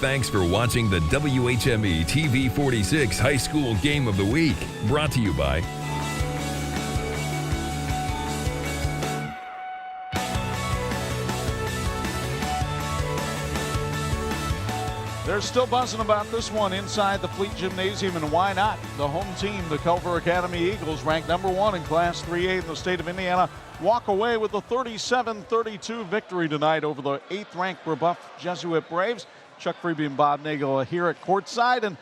Thanks for watching the WHME TV 46 High School Game of the Week. Brought to you by They're still buzzing about this one inside the Fleet Gymnasium, and why not? The home team, the Culver Academy Eagles, ranked #1 in Class 3A in the state of Indiana, walk away with a 37-32 victory tonight over the 8th-ranked Brebeuf Jesuit Braves. Chuck Freeby and Bob Nagel here at courtside. And,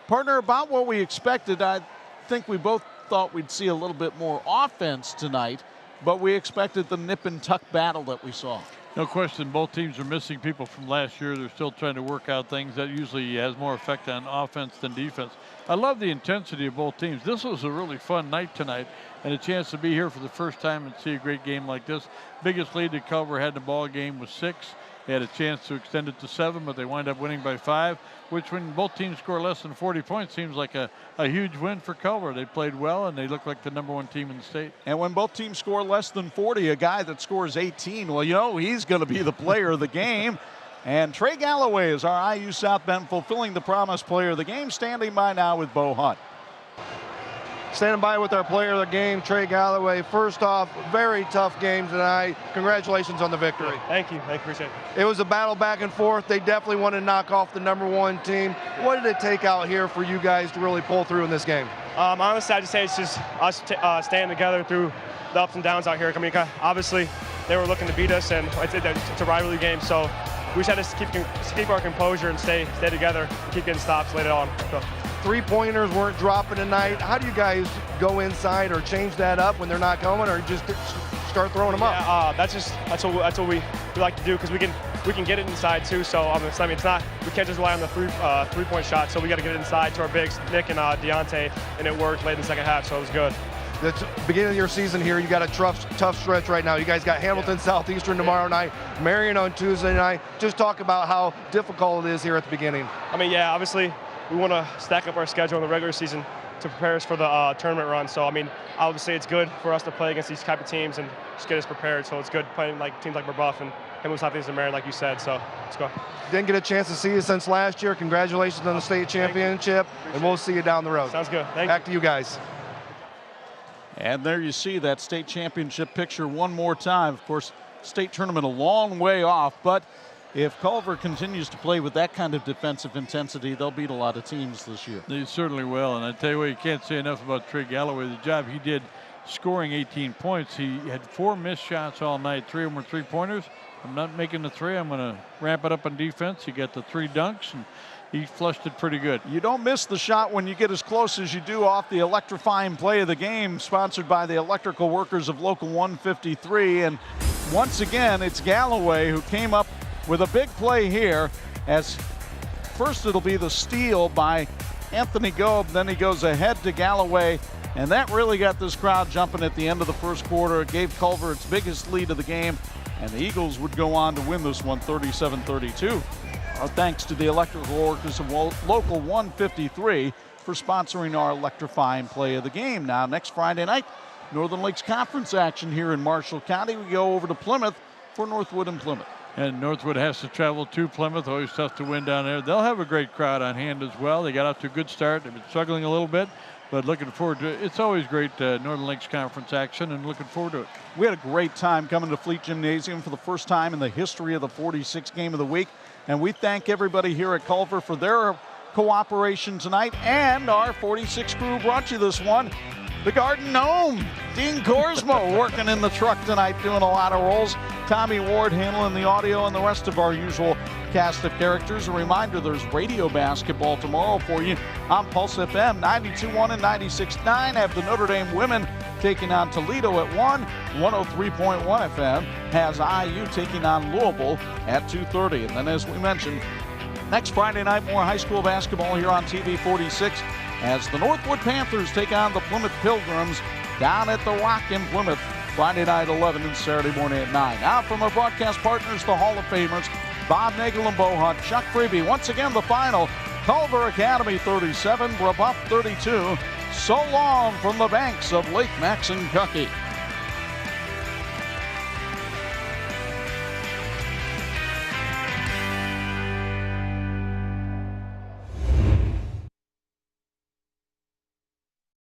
partner, about what we expected, I think we both thought we'd see a little bit more offense tonight, but we expected the nip and tuck battle that we saw. No question, both teams are missing people from last year. They're still trying to work out things. That usually has more effect on offense than defense. I love the intensity of both teams. This was a really fun night tonight, and a chance to be here for the first time and see a great game like this. Biggest lead that Culver had in the ball game was 6. They had a chance to extend it to 7, but they wind up winning by 5, which when both teams score less than 40 points seems like a huge win for Culver. They played well, and they look like the #1 team in the state. And when both teams score less than 40, a guy that scores 18, well, you know, he's going to be the player of the game. And Trey Galloway is our IU South Bend fulfilling the promise player of the game, standing by now with Bo Hunt. Standing by with our player of the game, Trey Galloway. First off, very tough game tonight. Congratulations on the victory. Thank you. Appreciate it. It was a battle back and forth. They definitely want to knock off the #1 team. What did it take out here for you guys to really pull through in this game? Honestly, I'd just say it's just us staying together through the ups and downs out here. I mean, obviously, they were looking to beat us, and it's a rivalry game, so we just had to keep our composure and stay together and keep getting stops later on. So. Three-pointers weren't dropping tonight. How do you guys go inside or change that up when they're not coming, or just start throwing them up? Yeah, that's what we like to do, because we can get it inside too. So I mean, it's not, we can't just rely on the three-point shot. So we got to get it inside to our bigs, Nick and Deontay, and it worked late in the second half. So it was good. The beginning of your season here, you got a tough stretch right now. You guys got Hamilton Southeastern tomorrow night, Marion on Tuesday night. Just talk about how difficult it is here at the beginning. I mean, yeah, obviously we want to stack up our schedule in the regular season to prepare us for the tournament run. So, I mean, obviously it's good for us to play against these type of teams and just get us prepared. So it's good playing like teams like Brebeuf and Hamilton Southeastern Marion, like you said. So let's go. Didn't get a chance to see you since last year. Congratulations on the state championship, and we'll see you down the road. Sounds good. Thank you. Back to you guys. And there you see that state championship picture one more time. Of course, state tournament a long way off, but if Culver continues to play with that kind of defensive intensity, they'll beat a lot of teams this year. They certainly will, and I tell you what, you can't say enough about Trey Galloway. The job he did scoring 18 points. He had 4 missed shots all night. 3 of them were three-pointers. I'm not making the 3. I'm going to ramp it up on defense. He got the 3 dunks, and he flushed it pretty good. You don't miss the shot when you get as close as you do off the electrifying play of the game, sponsored by the electrical workers of Local 153. And once again, it's Galloway who came up with a big play here, as first it'll be the steal by Anthony Goeb, then he goes ahead to Galloway, and that really got this crowd jumping at the end of the first quarter. It gave Culver its biggest lead of the game, and the Eagles would go on to win this one 37-32. Our thanks to the electrical workers of Local 153 for sponsoring our electrifying play of the game. Now, next Friday night, Northern Lakes Conference action here in Marshall County. We go over to Plymouth for Northwood and Plymouth. And Northwood has to travel to Plymouth. Always tough to win down there. They'll have a great crowd on hand as well. They got off to a good start. They've been struggling a little bit, but looking forward to it. It's always great Northern Lakes Conference action, and looking forward to it. We had a great time coming to Fleet Gymnasium for the first time in the history of the 46 Game of the Week. And we thank everybody here at Culver for their cooperation tonight. And our 46 crew brought you this one. The Garden Gnome, Dean Korsmo, working in the truck tonight, doing a lot of roles. Tommy Ward handling the audio, and the rest of our usual cast of characters. A reminder, there's radio basketball tomorrow for you on Pulse FM 92.1 and 96.9. Have the Notre Dame women taking on Toledo at 1. 103.1 FM has IU taking on Louisville at 2:30. And then, as we mentioned, next Friday night, more high school basketball here on TV 46 as the Northwood Panthers take on the Plymouth Pilgrims down at the Rock in Plymouth, Friday night 11 and Saturday morning at 9. Now from our broadcast partners, the Hall of Famers, Bob Nagel and Bo Hunt, Chuck Freeby. Once again, the final, Culver Academy 37, Brebeuf 32. So long from the banks of Lake Maxinkuckee.